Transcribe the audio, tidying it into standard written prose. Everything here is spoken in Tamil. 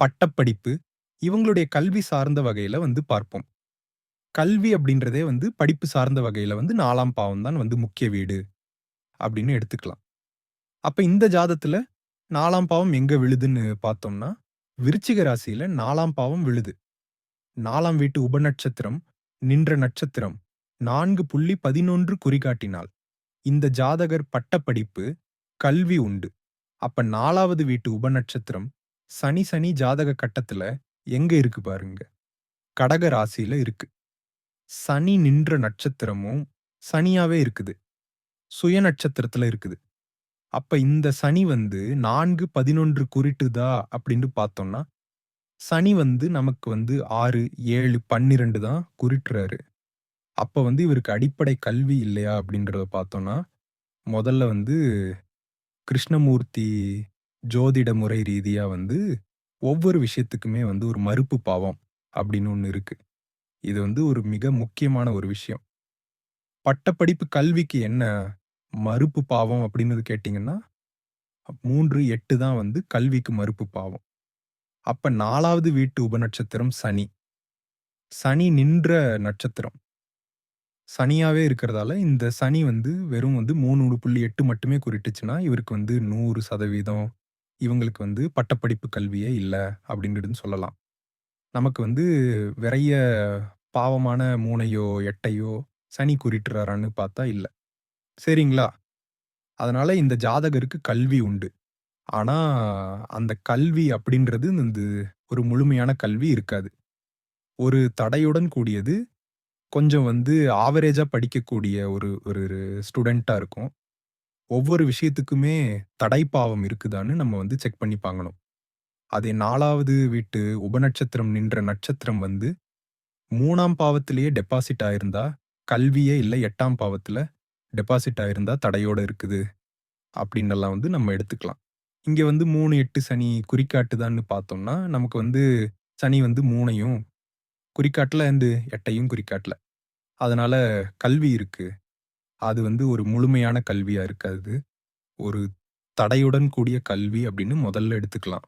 பட்டப்படிப்பு, இவங்களுடைய கல்வி சார்ந்த வகையில வந்து பார்ப்போம். கல்வி அப்படின்றதே வந்து படிப்பு சார்ந்த வகையில வந்து 4ஆம் பாவம் தான் வந்து முக்கிய வீடு அப்படின்னு எடுத்துக்கலாம். அப்ப இந்த ஜாதத்துல 4ஆம் பாவம் எங்க விழுதுன்னு பார்த்தோம்னா, விருச்சிக ராசியில 4ஆம் பாவம் விழுது. 4ஆம் வீட்டு உபநட்சத்திரம் நின்ற நட்சத்திரம் 4.11 குறிகாட்டினால், இந்த ஜாதகர் பட்டப்படிப்பு, கல்வி உண்டு. அப்ப 4வது வீட்டு உபநட்சத்திரம் சனி சனி ஜாதக கட்டத்துல எங்க இருக்கு பாருங்க. கடக ராசியில இருக்கு. சனி நின்ற நட்சத்திரமும் சனியாவே இருக்குது. சுய நட்சத்திரத்துல இருக்குது. அப்ப இந்த சனி வந்து 4.11 குறிட்டுதா அப்படின்னு பார்த்தோம்னா, சனி வந்து நமக்கு வந்து 6, 7, 12 தான் குறிட்டுறாரு. அப்ப வந்து இவருக்கு அடிப்படை கல்வி இல்லையா அப்படின்றத பார்த்தோம்னா, முதல்ல வந்து கிருஷ்ணமூர்த்தி ஜோதிட முறை ரீதியா வந்து ஒவ்வொரு விஷயத்துக்குமே வந்து ஒரு மறுப்பு பாவம் அப்படின்னு ஒண்ணு இருக்கு. இது வந்து ஒரு மிக முக்கியமான ஒரு விஷயம். பட்டப்படிப்பு கல்விக்கு என்ன மறுப்பு பாவம் அப்படின்னு கேட்டீங்கன்னா, 3, 8 தான் வந்து கல்விக்கு மறுப்பு பாவம். அப்ப 4வது வீட்டு உபநட்சத்திரம் சனி. சனி நின்ற நட்சத்திரம். சனியாவே இருக்கிறதால, இந்த சனி வந்து வெறும் வந்து 3.8 மட்டுமே குறிட்டுச்சுன்னா, இவருக்கு வந்து 100% இவங்களுக்கு வந்து பட்டப்படிப்பு கல்வியே இல்ல அப்படின்னுட்டு சொல்லலாம். நமக்கு வந்து நிறைய பாவமான 3யோ, 8யோ சனி குறிட்டுறாரான்னு பார்த்தா இல்ல. சரிங்களா? அதனால இந்த ஜாதகருக்கு கல்வி உண்டு. ஆனா, அந்த கல்வி அப்படின்றது வந்து ஒரு முழுமையான கல்வி இருக்காது. ஒரு தடையுடன் கூடியது. கொஞ்சம் வந்து ஆவரேஜா படிக்கக்கூடிய ஒரு ஒரு ஸ்டூடெண்ட்டா இருக்கும். ஒவ்வொரு விஷயத்துக்குமே தடைப்பாவம் இருக்குதான்னு நம்ம வந்து செக் பண்ணி பார்க்கணும். அதே 4வது வீட்டு உபநட்சத்திரம் நின்ற நட்சத்திரம் வந்து 3ஆம் பாவத்திலேயே டெபாசிட் ஆயிருந்தா, கல்வியே இல்ல 8ஆம் பாவத்துல டெபாசிட் ஆயிருந்தா தடையோட இருக்குது. அப்படின்னெல்லாம் வந்து நம்ம எடுத்துக்கலாம். இங்க வந்து 3, 8 சனி குறிக்காட்டுதான்னு பார்த்தோம்னா, நமக்கு வந்து சனி வந்து 3யும் குறிக்காட்டல அண்ட் 8யும் குறிக்காட்டல. அதனால கல்வி இருக்கு. அது வந்து ஒரு முழுமையான கல்வியா இருக்காது. ஒரு தடையுடன் கூடிய கல்வி அப்படின்னு முதல்ல எடுத்துக்கலாம்.